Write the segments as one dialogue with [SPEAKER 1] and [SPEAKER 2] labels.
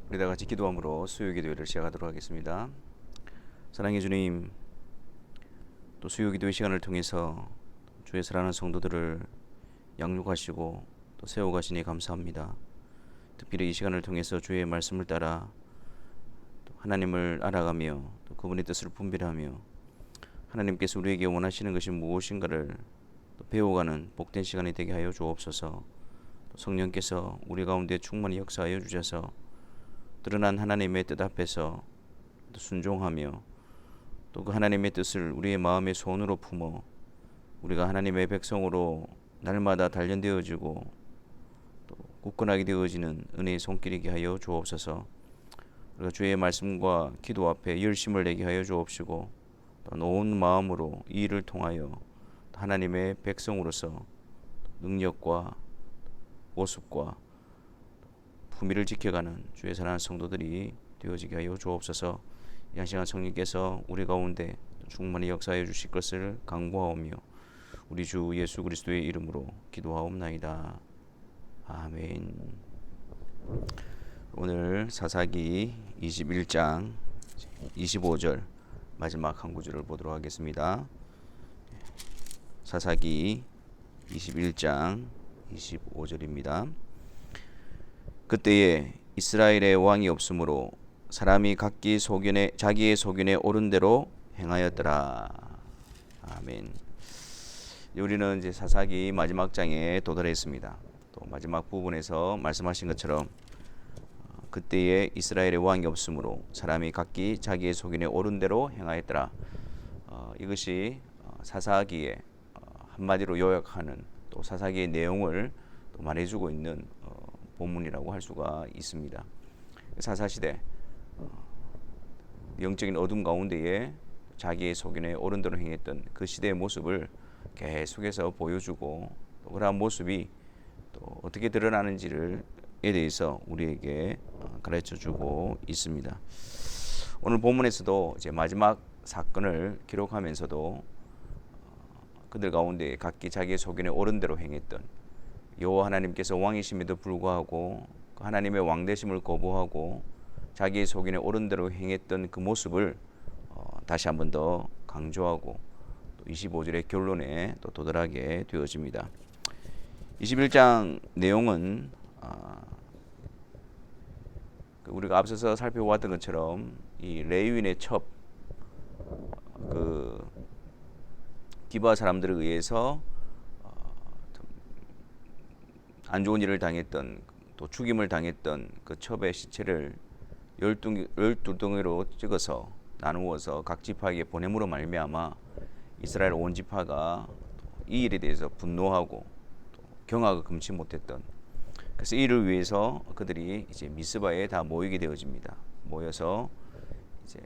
[SPEAKER 1] 우리 다 같이 기도함으로 수요기도회를 시작하도록 하겠습니다. 사랑해 주님, 또 수요기도회 시간을 통해서 주의 사랑하는 성도들을 양육하시고 또 세워가시니 감사합니다. 특별히 이 시간을 통해서 주의 말씀을 따라 또 하나님을 알아가며 또 그분의 뜻을 분별하며 하나님께서 우리에게 원하시는 것이 무엇인가를 또 배워가는 복된 시간이 되게 하여 주옵소서. 또 성령께서 우리 가운데 충만히 역사하여 주셔서 드러난 하나님의 뜻 앞에서 순종하며 또 그 하나님의 뜻을 우리의 마음의 소원으로 품어 우리가 하나님의 백성으로 날마다 단련되어지고 또 굳건하게 되어지는 은혜의 손길이게 하여 주옵소서. 우리가 주의 말씀과 기도 앞에 열심을 내게 하여 주옵시고 또 온 마음으로 이 일을 통하여 하나님의 백성으로서 능력과 모습과 품위를 지켜가는 주의 사랑하는 성도들이 되어지게 하여 주옵소서. 이 시간 성령께서 우리 가운데 충만히 역사해 주실 것을 간구하오며 우리 주 예수 그리스도의 이름으로 기도하옵나이다. 아멘. 오늘 사사기 21장 25절 마지막 한 구절을 보도록 하겠습니다. 사사기 21장 25절입니다. 그때에 이스라엘의 왕이 없으므로 사람이 각기 자기의 소견에 옳은 대로 행하였더라. 아멘. 우리는 이제 사사기 마지막 장에 도달했습니다. 또 마지막 부분에서 말씀하신 것처럼 그때에 이스라엘의 왕이 없으므로 사람이 각기 자기의 소견에 옳은 대로 행하였더라. 이것이 사사기에 한마디로 요약하는 또 사사기의 내용을 또 말해주고 있는 본문이라고 할 수가 있습니다. 사사시대 영적인 어둠 가운데에 자기의 소견에 옳은 대로 행했던 그 시대의 모습을 계속해서 보여주고 또 그러한 모습이 또 어떻게 드러나는지에 대해서 우리에게 가르쳐주고 있습니다. 오늘 본문에서도 이제 마지막 사건을 기록하면서도 그들 가운데 각기 자기의 소견에 옳은 대로 행했던 여호와 하나님께서 왕이심에도 불구하고 하나님의 왕되심을 거부하고 자기의 소견에 옳은 대로 행했던 그 모습을 다시 한 번 더 강조하고 또 25절의 결론에 또 도달하게 되어집니다. 21장 내용은 우리가 앞서서 살펴보았던 것처럼 이 레위인의 첩, 그 기브아 사람들에 의해서 안 좋은 일을 당했던 또 죽임을 당했던 그 첩의 시체를 12덩이로 찍어서 나누어서 각 지파에게 보냄으로 말미암아 이스라엘 온 지파가 이 일에 대해서 분노하고 또 경악을 금치 못했던, 그래서 이 일을 위해서 그들이 이제 미스바에 다 모이게 되어집니다. 모여서 이제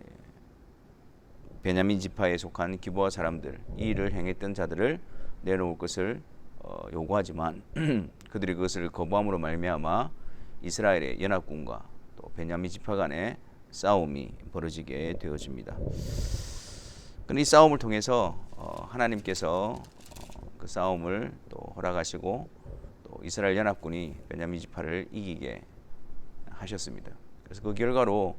[SPEAKER 1] 베냐민 지파에 속한 기브아 사람들, 이 일을 행했던 자들을 내놓을 것을 요구하지만 그들이 그것을 거부함으로 말미암아 이스라엘의 연합군과 또 베냐민 지파 간의 싸움이 벌어지게 되어집니다. 이 싸움을 통해서 하나님께서 그 싸움을 또 허락하시고 또 이스라엘 연합군이 베냐민 지파를 이기게 하셨습니다. 그래서 그 결과로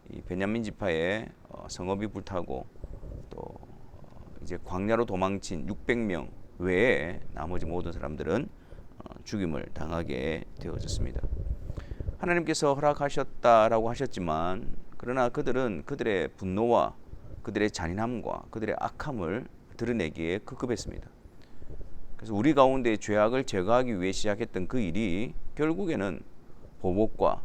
[SPEAKER 1] 이 베냐민 지파의 성읍이 불타고 또 이제 광야로 도망친 600명 외에 나머지 모든 사람들은 죽임을 당하게 되어졌습니다. 하나님께서 허락하셨다라고 하셨지만 그러나 그들은 그들의 분노와 그들의 잔인함과 그들의 악함을 드러내기에 급급했습니다. 그래서 우리 가운데 죄악을 제거하기 위해 시작했던 그 일이 결국에는 보복과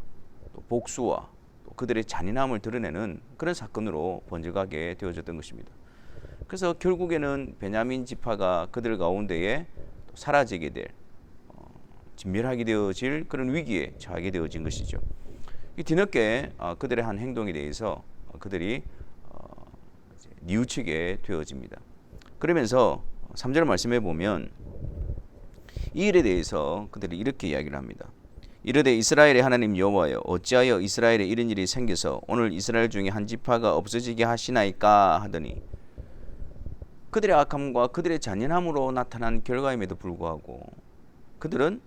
[SPEAKER 1] 또 복수와 또 그들의 잔인함을 드러내는 그런 사건으로 번져가게 되어졌던 것입니다. 그래서 결국에는 베냐민 지파가 그들 가운데에 사라지게 될, 진멸하게 되어질 그런 위기에 처하게 되어진 것이죠. 뒤늦게 그들의 한 행동에 대해서 그들이 뉘우치게 되어집니다. 그러면서 3절 말씀해 보면 이 일에 대해서 그들이 이렇게 이야기를 합니다. 이르되 이스라엘의 하나님 여호와여, 어찌하여 이스라엘에 이런 일이 생겨서 오늘 이스라엘 중에 한 지파가 없어지게 하시나이까 하더니, 그들의 악함과 그들의 잔인함으로 나타난 결과임에도 불구하고 그들은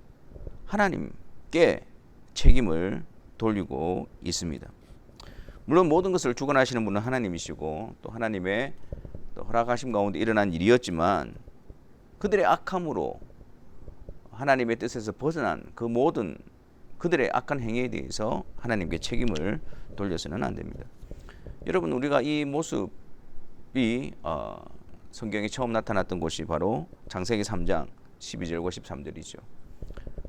[SPEAKER 1] 하나님께 책임을 돌리고 있습니다. 물론 모든 것을 주관하시는 분은 하나님이시고 또 하나님의 또 허락하심 가운데 일어난 일이었지만 그들의 악함으로 하나님의 뜻에서 벗어난 그 모든 그들의 악한 행위에 대해서 하나님께 책임을 돌려서는 안 됩니다. 여러분, 우리가 이 모습이 성경에 처음 나타났던 곳이 바로 창세기 3장 12절과 13절이죠.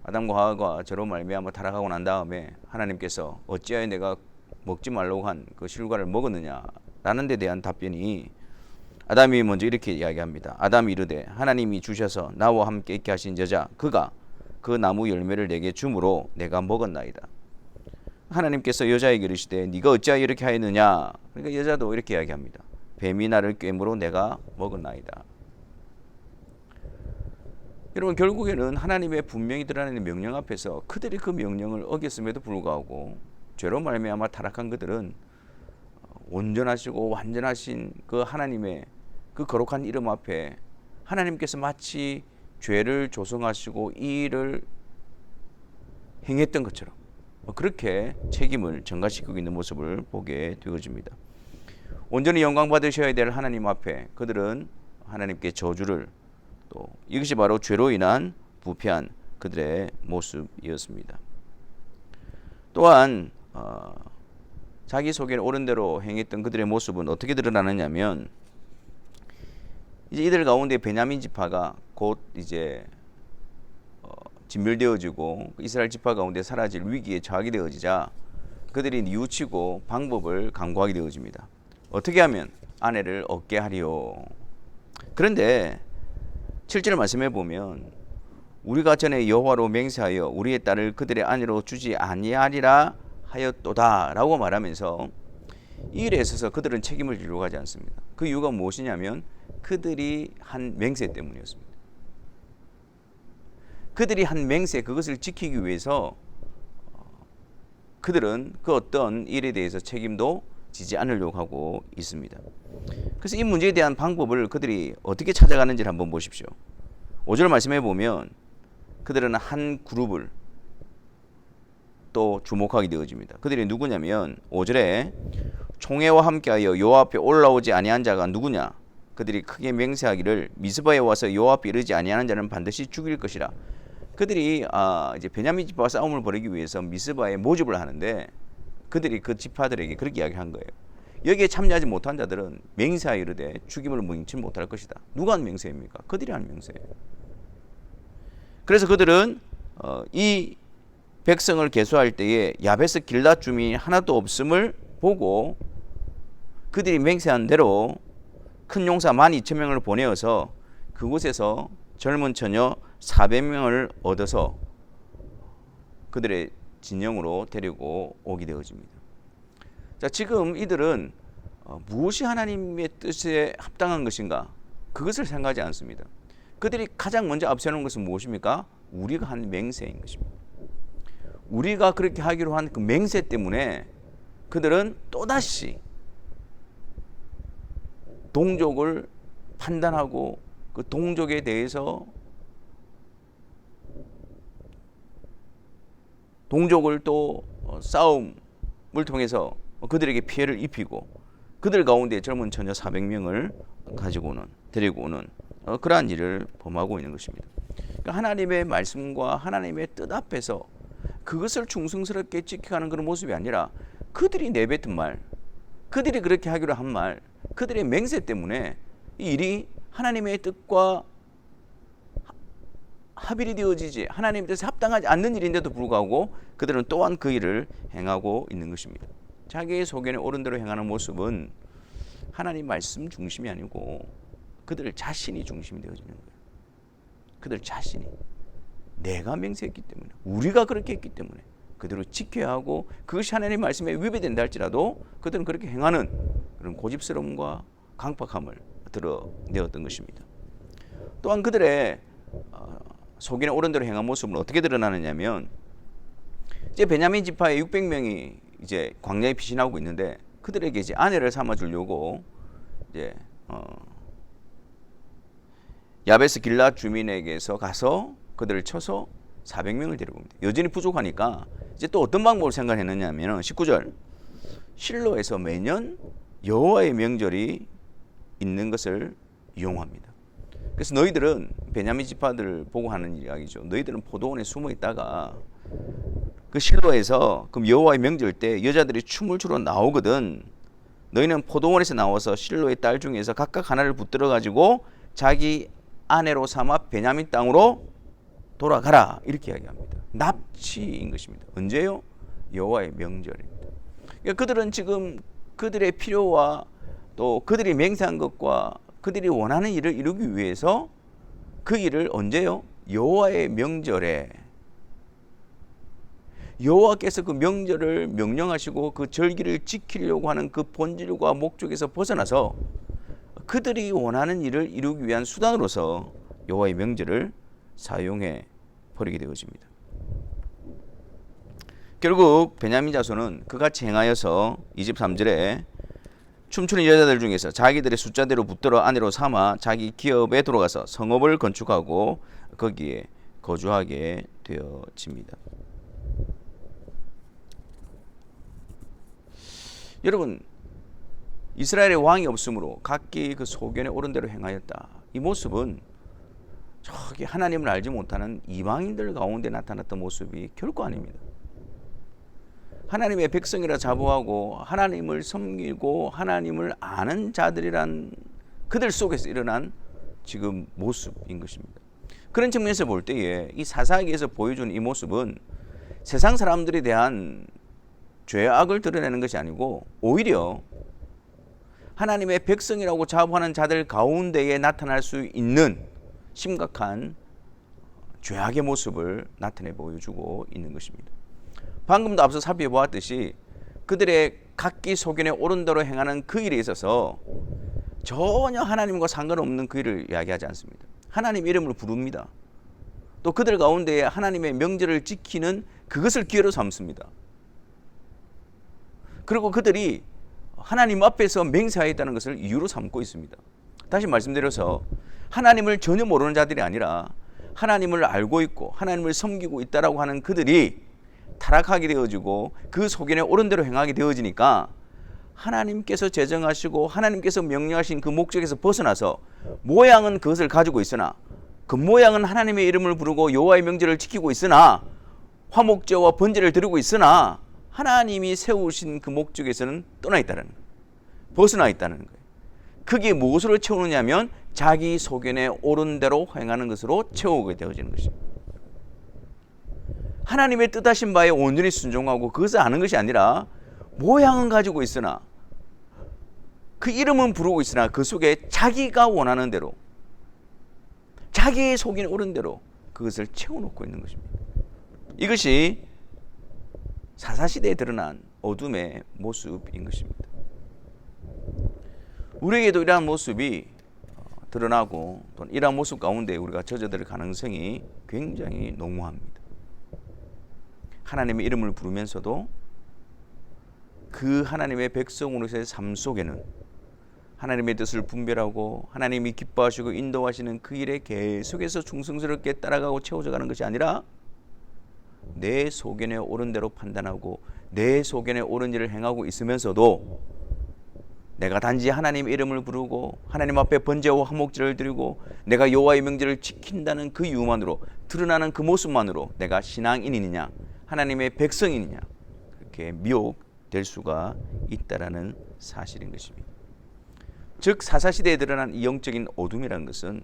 [SPEAKER 1] 아담과 하와가 저로 말미암아 타락하고 난 다음에 하나님께서 어찌하여 내가 먹지 말라고 한 그 실과를 먹었느냐 라는 데 대한 답변이 아담이 먼저 이렇게 이야기합니다. 아담이 이르되 하나님이 주셔서 나와 함께 있게 하신 여자 그가 그 나무 열매를 내게 주므로 내가 먹었나이다. 하나님께서 여자에게 이르시되 네가 어찌하여 이렇게 하였느냐. 그러니까 여자도 이렇게 이야기합니다. 뱀이 나를 꿰므로 내가 먹었나이다. 여러분, 결국에는 하나님의 분명히 드러나는 명령 앞에서 그들이 그 명령을 어겼음에도 불구하고 죄로 말미암아 타락한 그들은 온전하시고 완전하신 그 하나님의 그 거룩한 이름 앞에 하나님께서 마치 죄를 조성하시고 이 일을 행했던 것처럼 그렇게 책임을 전가시키고 있는 모습을 보게 되어집니다. 온전히 영광 받으셔야 될 하나님 앞에 그들은 하나님께 저주를 또 이것이 바로 죄로 인한 부패한 그들의 모습이었습니다. 또한 자기 소견에 옳은 대로 행했던 그들의 모습은 어떻게 드러나느냐면 이제 이들 가운데 베냐민 지파가 곧 이제 진멸되어지고 이스라엘 지파 가운데 사라질 위기에 처하게 되어지자 그들이 뉘우치고 방법을 강구하게 되어집니다. 어떻게 하면 아내를 얻게 하리요. 그런데 7절 말씀해 보면 우리가 전에 여호와로 맹세하여 우리의 딸을 그들의 아내로 주지 아니하리라 하였도다 라고 말하면서 이 일에 있어서 그들은 책임을 지려고 하지 않습니다. 그 이유가 무엇이냐면 그들이 한 맹세 때문이었습니다. 그들이 한 맹세 그것을 지키기 위해서 그들은 그 어떤 일에 대해서 책임도 지지 않으려고 하고 있습니다. 그래서 이 문제에 대한 방법을 그들이 어떻게 찾아가는지를 한번 보십시오. 5절 말씀해 보면 그들은 한 그룹을 또 주목하게 되어집니다. 그들이 누구냐면 5절에 총회와 함께하여 여호와 앞에 올라오지 아니한 자가 누구냐. 그들이 크게 맹세하기를 미스바에 와서 여호와 앞에 이르지 아니하는 자는 반드시 죽일 것이라. 그들이 이제 베냐민 지파와 싸움을 벌이기 위해서 미스바에 모집을 하는데 그들이 그 지파들에게 그렇게 이야기한 거예요. 여기에 참여하지 못한 자들은 맹세하여 이르되 죽임을 뭉치 못할 것이다. 누가 한 맹세입니까? 그들이 한 맹세예요. 그래서 그들은 이 백성을 계수할 때에 야베스 길랏 주민이 하나도 없음을 보고 그들이 맹세한 대로 큰 용사 12,000명을 보내어서 그곳에서 젊은 처녀 400명을 얻어서 그들의 진영으로 데리고 오게 되어집니다. 자, 지금 이들은 무엇이 하나님의 뜻에 합당한 것인가? 그것을 생각하지 않습니다. 그들이 가장 먼저 앞세우는 것은 무엇입니까? 우리가 한 맹세인 것입니다. 우리가 그렇게 하기로 한 그 맹세 때문에 그들은 또다시 동족을 판단하고 그 동족에 대해서 동족을 또 싸움을 통해서 그들에게 피해를 입히고 그들 가운데 젊은 처녀 400명을 가지고는 데리고 오는 그러한 일을 범하고 있는 것입니다. 그러니까 하나님의 말씀과 하나님의 뜻 앞에서 그것을 충성스럽게 지켜가는 그런 모습이 아니라 그들이 내뱉은 말, 그들이 그렇게 하기로 한 말, 그들의 맹세 때문에 이 일이 하나님의 뜻과 합일이 되어지지 하나님의 뜻에 합당하지 않는 일인데도 불구하고 그들은 또한 그 일을 행하고 있는 것입니다. 자기의 소견에 옳은 대로 행하는 모습은 하나님 말씀 중심이 아니고 그들 자신이 중심이 되어지는 거예요. 그들 자신이 내가 맹세했기 때문에 우리가 그렇게 했기 때문에 그대로 지켜야 하고 그것이 하나님의 말씀에 위배된다 할지라도 그들은 그렇게 행하는 그런 고집스러움과 강팍함을 드러내었던 것입니다. 또한 그들의 소견에 옳은 대로 행한 모습은 어떻게 드러나느냐면 이제 베냐민 지파의 600명이 이제 광야에 피신하고 있는데 그들에게 이제 아내를 삼아 주려고 이제 야베스 길랏 주민에게서 가서 그들을 쳐서 400명을 데리고 옵니다. 여전히 부족하니까 이제 또 어떤 방법을 생각했느냐면 19절 실로에서 매년 여호와의 명절이 있는 것을 이용합니다. 그래서 너희들은 베냐민 지파들을 보고 하는 이야기죠. 너희들은 포도원에 숨어 있다가 그 실로에서 그럼 여호와의 명절 때 여자들이 춤을 추러 나오거든. 너희는 포도원에서 나와서 실로의 딸 중에서 각각 하나를 붙들어 가지고 자기 아내로 삼아 베냐민 땅으로 돌아가라. 이렇게 이야기합니다. 납치인 것입니다. 언제요? 여호와의 명절입니다. 그러니까 그들은 지금 그들의 필요와 또 그들이 맹세한 것과 그들이 원하는 일을 이루기 위해서 그 일을 언제요? 여호와의 명절에 여호와께서 그 명절을 명령하시고 그 절기를 지키려고 하는 그 본질과 목적에서 벗어나서 그들이 원하는 일을 이루기 위한 수단으로서 여호와의 명절을 사용해 버리게 되어집니다. 결국 베냐민 자손은 그같이 행하여서 23절에 춤추는 여자들 중에서 자기들의 숫자대로 붙들어 아내로 삼아 자기 기업에 들어가서 성읍을 건축하고 거기에 거주하게 되어집니다. 여러분, 이스라엘의 왕이 없으므로 각기 그 소견에 옳은 대로 행하였다. 이 모습은 저기 하나님을 알지 못하는 이방인들 가운데 나타났던 모습이 결코 아닙니다. 하나님의 백성이라 자부하고 하나님을 섬기고 하나님을 아는 자들이란 그들 속에서 일어난 지금 모습인 것입니다. 그런 측면에서 볼 때에 이 사사기에서 보여준 이 모습은 세상 사람들에 대한 죄악을 드러내는 것이 아니고 오히려 하나님의 백성이라고 자부하는 자들 가운데에 나타날 수 있는 심각한 죄악의 모습을 나타내 보여주고 있는 것입니다. 방금도 앞서 살펴보았듯이 그들의 각기 소견에 옳은 대로 행하는 그 일에 있어서 전혀 하나님과 상관없는 그 일을 이야기하지 않습니다. 하나님 이름을 부릅니다. 또 그들 가운데 하나님의 명절을 지키는 그것을 기회로 삼습니다. 그리고 그들이 하나님 앞에서 맹세하였다는 것을 이유로 삼고 있습니다. 다시 말씀드려서 하나님을 전혀 모르는 자들이 아니라 하나님을 알고 있고 하나님을 섬기고 있다라고 하는 그들이 타락하게 되어지고 그 소견에 옳은 대로 행하게 되어지니까 하나님께서 제정하시고 하나님께서 명령하신 그 목적에서 벗어나서 모양은 그것을 가지고 있으나 그 모양은 하나님의 이름을 부르고 여호와의 명절을 지키고 있으나 화목제와 번제를 드리고 있으나 하나님이 세우신 그 목적에서는 떠나 있다는 거예요. 벗어나 있다는 거예요. 그게 무엇으로 채우느냐면 자기 소견에 옳은 대로 행하는 것으로 채우게 되어지는 것입니다. 하나님의 뜻하신 바에 온전히 순종하고 그것을 아는 것이 아니라 모양은 가지고 있으나 그 이름은 부르고 있으나 그 속에 자기가 원하는 대로 자기의 속에 옳은 대로 그것을 채워놓고 있는 것입니다. 이것이 사사시대에 드러난 어둠의 모습인 것입니다. 우리에게도 이러한 모습이 드러나고 또는 이러한 모습 가운데 우리가 젖어들 가능성이 굉장히 농후합니다. 하나님의 이름을 부르면서도 그 하나님의 백성으로서의 삶 속에는 하나님의 뜻을 분별하고 하나님이 기뻐하시고 인도하시는 그 일에 계속해서 충성스럽게 따라가고 채워져 가는 것이 아니라 내 소견에 옳은 대로 판단하고 내 소견에 옳은 일을 행하고 있으면서도 내가 단지 하나님 이름을 부르고 하나님 앞에 번제와 화목제를 드리고 내가 여호와의 명절을 지킨다는 그 이유만으로 드러나는 그 모습만으로 내가 신앙인이냐 하나님의 백성이냐 그렇게 미혹될 수가 있다라는 사실인 것입니다. 즉 사사시대에 드러난 이 영적인 어둠이라는 것은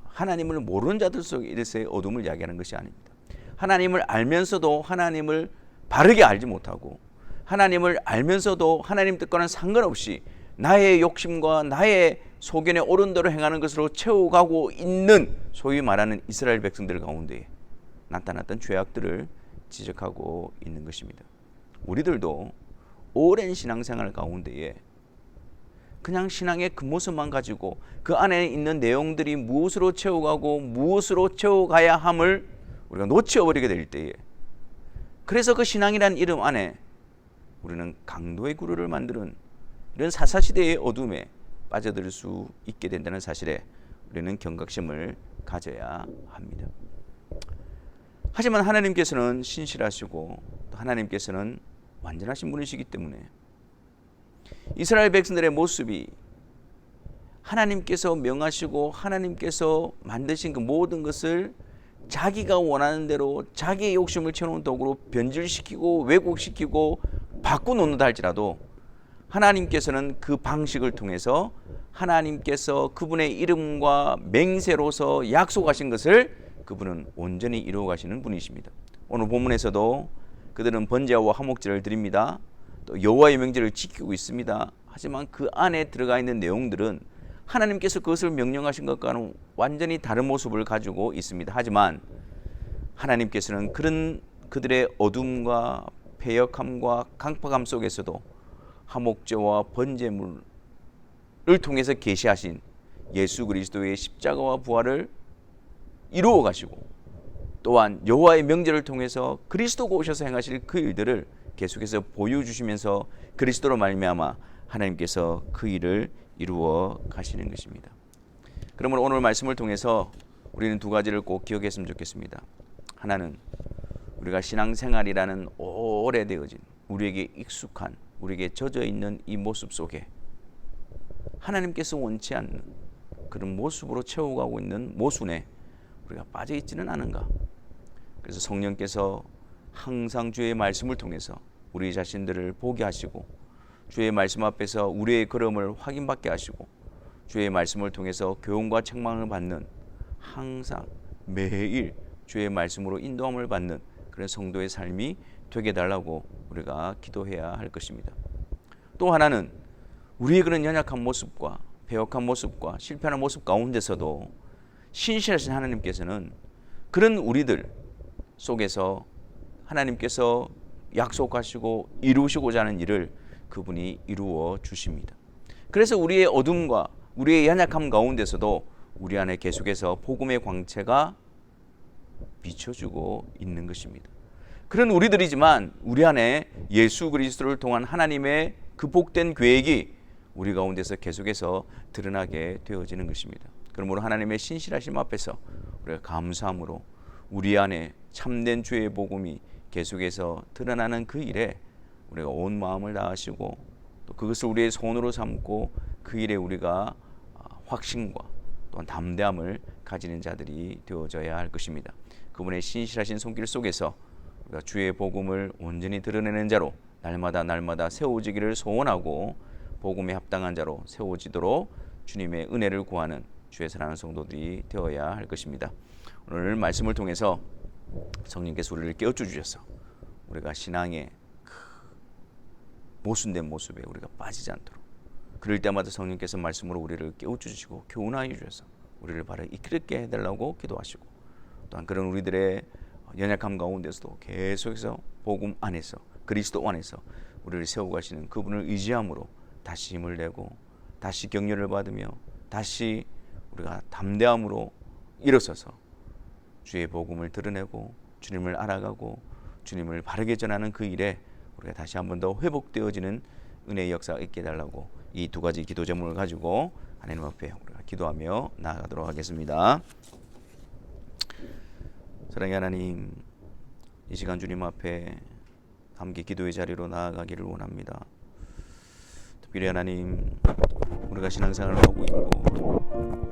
[SPEAKER 1] 하나님을 모르는 자들 속에서의 어둠을 이야기하는 것이 아닙니다. 하나님을 알면서도 하나님을 바르게 알지 못하고 하나님을 알면서도 하나님 뜻과는 상관없이 나의 욕심과 나의 소견에 옳은 대로 행하는 것으로 채워가고 있는 소위 말하는 이스라엘 백성들 가운데 나타났던 죄악들을 지적하고 있는 것입니다. 우리들도 오랜 신앙생활 가운데에 그냥 신앙의 그 모습만 가지고 그 안에 있는 내용들이 무엇으로 채워가고 무엇으로 채워가야 함을 우리가 놓쳐버리게 될 때에 그래서 그 신앙이라는 이름 안에 우리는 강도의 구루를 만드는 이런 사사시대의 어둠에 빠져들 수 있게 된다는 사실에 우리는 경각심을 가져야 합니다. 하지만 하나님께서는 신실하시고 하나님께서는 완전하신 분이시기 때문에 이스라엘 백성들의 모습이 하나님께서 명하시고 하나님께서 만드신 그 모든 것을 자기가 원하는 대로 자기의 욕심을 채워놓은 도구로 변질시키고 왜곡시키고 바꿔놓는다 할지라도 하나님께서는 그 방식을 통해서 하나님께서 그분의 이름과 맹세로서 약속하신 것을 그분은 온전히 이루어 가시는 분이십니다. 오늘 본문에서도 그들은 번제와 화목제를 드립니다. 또 여호와의 명제를 지키고 있습니다. 하지만 그 안에 들어가 있는 내용들은 하나님께서 그것을 명령하신 것과는 완전히 다른 모습을 가지고 있습니다. 하지만 하나님께서는 그런 그들의 어둠과 패역함과 강팍함 속에서도 화목제와 번제물을 통해서 계시하신 예수 그리스도의 십자가와 부활을 이루어 가시고 또한 여호와의 명제를 통해서 그리스도가 오셔서 행하실 그 일들을 계속해서 보여주시면서 그리스도로 말미암아 하나님께서 그 일을 이루어 가시는 것입니다. 그러므로 오늘 말씀을 통해서 우리는 두 가지를 꼭 기억했으면 좋겠습니다. 하나는 우리가 신앙생활이라는 오래되어진 우리에게 익숙한 우리에게 젖어 있는 이 모습 속에 하나님께서 원치 않는 그런 모습으로 채워가고 있는 모순에 우리가 빠져 있지는 않은가. 그래서 성령께서 항상 주의 말씀을 통해서 우리 자신들을 보게 하시고 주의 말씀 앞에서 우리의 걸음을 확인받게 하시고 주의 말씀을 통해서 교훈과 책망을 받는 항상 매일 주의 말씀으로 인도함을 받는 그런 성도의 삶이 되게 달라고 우리가 기도해야 할 것입니다. 또 하나는 우리의 그런 연약한 모습과 배역한 모습과 실패하는 모습 가운데서도 신실하신 하나님께서는 그런 우리들 속에서 하나님께서 약속하시고 이루시고자 하는 일을 그분이 이루어 주십니다. 그래서 우리의 어둠과 우리의 연약함 가운데서도 우리 안에 계속해서 복음의 광채가 비춰주고 있는 것입니다. 그런 우리들이지만 우리 안에 예수 그리스도를 통한 하나님의 그 복된 계획이 우리 가운데서 계속해서 드러나게 되어지는 것입니다. 그러므로 하나님의 신실하심 앞에서 우리가 감사함으로 우리 안에 참된 주의 복음이 계속해서 드러나는 그 일에 우리가 온 마음을 다하시고 또 그것을 우리의 손으로 삼고 그 일에 우리가 확신과 또한 담대함을 가지는 자들이 되어져야 할 것입니다. 그분의 신실하신 손길 속에서 우리가 주의 복음을 온전히 드러내는 자로 날마다 세워지기를 소원하고 복음에 합당한 자로 세워지도록 주님의 은혜를 구하는 주의 사랑하는 성도들이 되어야 할 것입니다. 오늘 말씀을 통해서 성령께서 우리를 깨우쳐 주셔서 우리가 신앙의 모순된 모습에 우리가 빠지지 않도록 그럴 때마다 성령께서 말씀으로 우리를 깨우쳐 주시고 교훈하여 주셔서 우리를 바로 이끌게 해달라고 기도하시고 또한 그런 우리들의 연약함 가운데서도 계속해서 복음 안에서 그리스도 안에서 우리를 세워가시는 그분을 의지함으로 다시 힘을 내고 다시 격려를 받으며 다시 우리가 담대함으로 일어서서 주의 복음을 드러내고 주님을 알아가고 주님을 바르게 전하는 그 일에 우리가 다시 한 번 더 회복되어지는 은혜의 역사가 있게 해달라고 이 두 가지 기도 제목을 가지고 하나님 앞에 우리가 기도하며 나아가도록 하겠습니다. 사랑의 하나님, 이 시간 주님 앞에 함께 기도의 자리로 나아가기를 원합니다. 특별히 하나님, 우리가 신앙생활을 하고 있고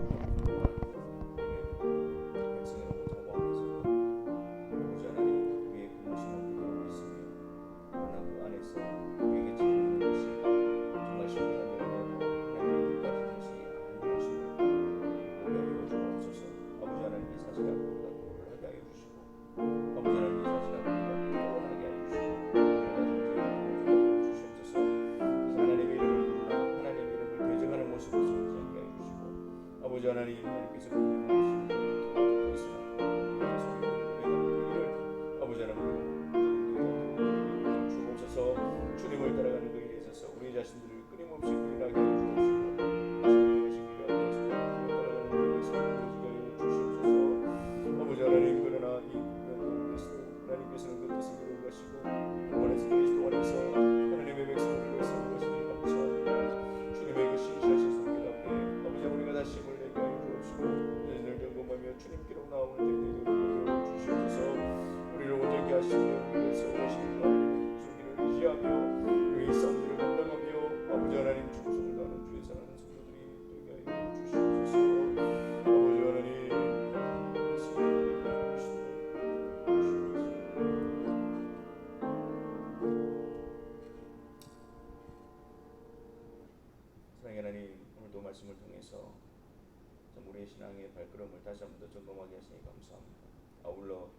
[SPEAKER 1] 걸음을 다시 한 번 더 점검하게 하시니 감사합니다. 아울러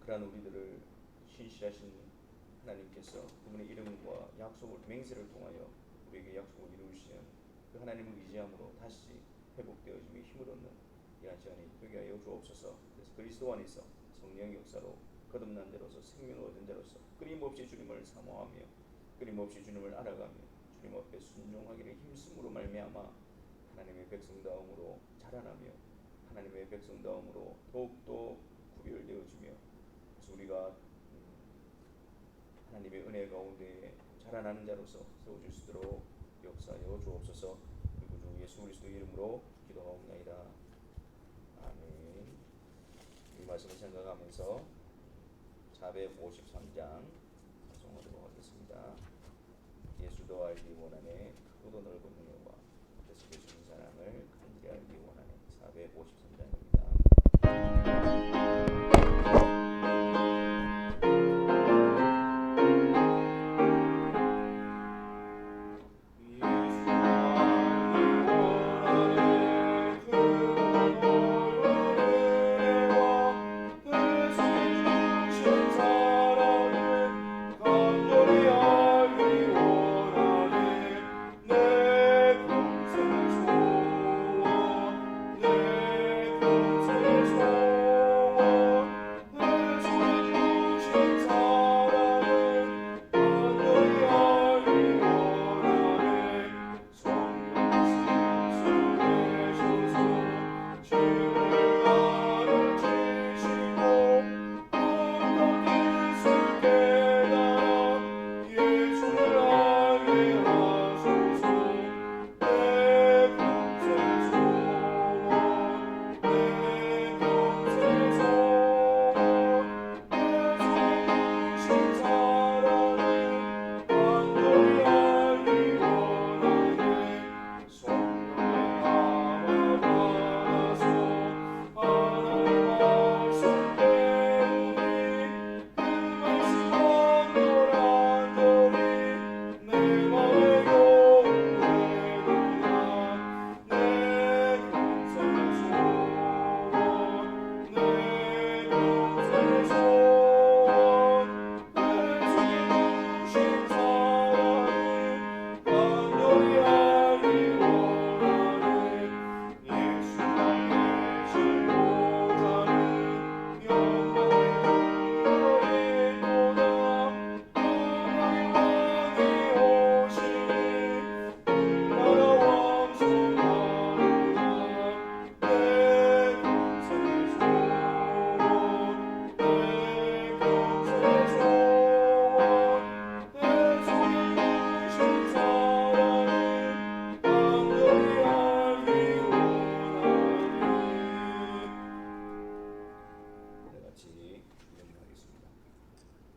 [SPEAKER 1] 그러한 우리들을 신실하신 하나님께서 그분의 이름과 약속을 맹세를 통하여 우리에게 약속을 이루시는 그 하나님을 의지함으로 다시 회복되어짐에 힘을 얻는 이한 시간이 되게 하여 주옵소서. 그래서 그리스도 안에서 성령의 역사로 거듭난 자로서 생명을 얻은 자로서 끊임없이 주님을 사모하며 끊임없이 주님을 알아가며 주님 앞에 순종하기를 힘쓰므로 말미암아 하나님의 백성다움으로 자라나며 하나님의 백성다움으로 더욱더 구별되어지며 그래서 우리가 하나님의 은혜 가운데 자라나는 자로서 세워질 수 있도록 역사하여 주옵소서. 그리고 주 예수 그리스도 이름으로 기도하옵나이다. 아멘. 이 말씀을 생각하면서 453장 성하도록 하겠습니다. 예수도 알기 원하네 크고도 넓은 은혜와 그래서 예수님 사랑을 간절히 알기 원하네. 453장입니다.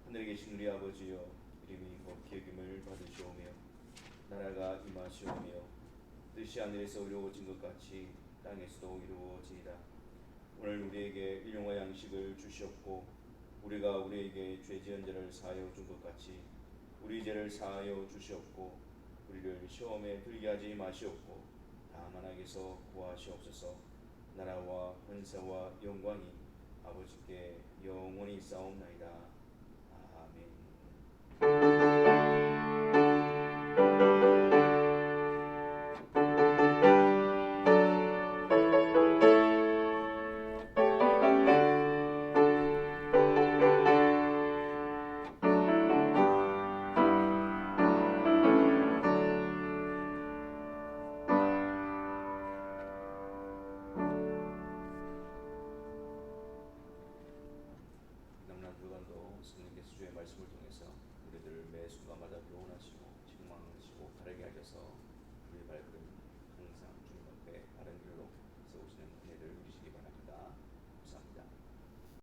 [SPEAKER 1] 하늘에 계신 우리 아버지여, 이름이 높이 여김을 받으시오며 나라가 임하시오며 뜻이 하늘에서 이루어진 것 같이 땅에서도 이루어지이다. 오늘 우리에게 일용할 양식을 주시옵고 우리가 우리에게 죄 지은 자를 사하여 준 것 같이 우리 죄를 사하여 주시옵고 우리를 시험에 들게 하지 마시옵고 다만 악에서 구하시옵소서. 나라와 권세와 영광이 아버지께 영원히 있사옵나이다. 성령께서 주의 말씀을 통해서 우리들을 매 순간마다 교훈하시고 책망하시고 바르게 하셔서 우리의 발걸음 항상 주님 앞에 바른 길로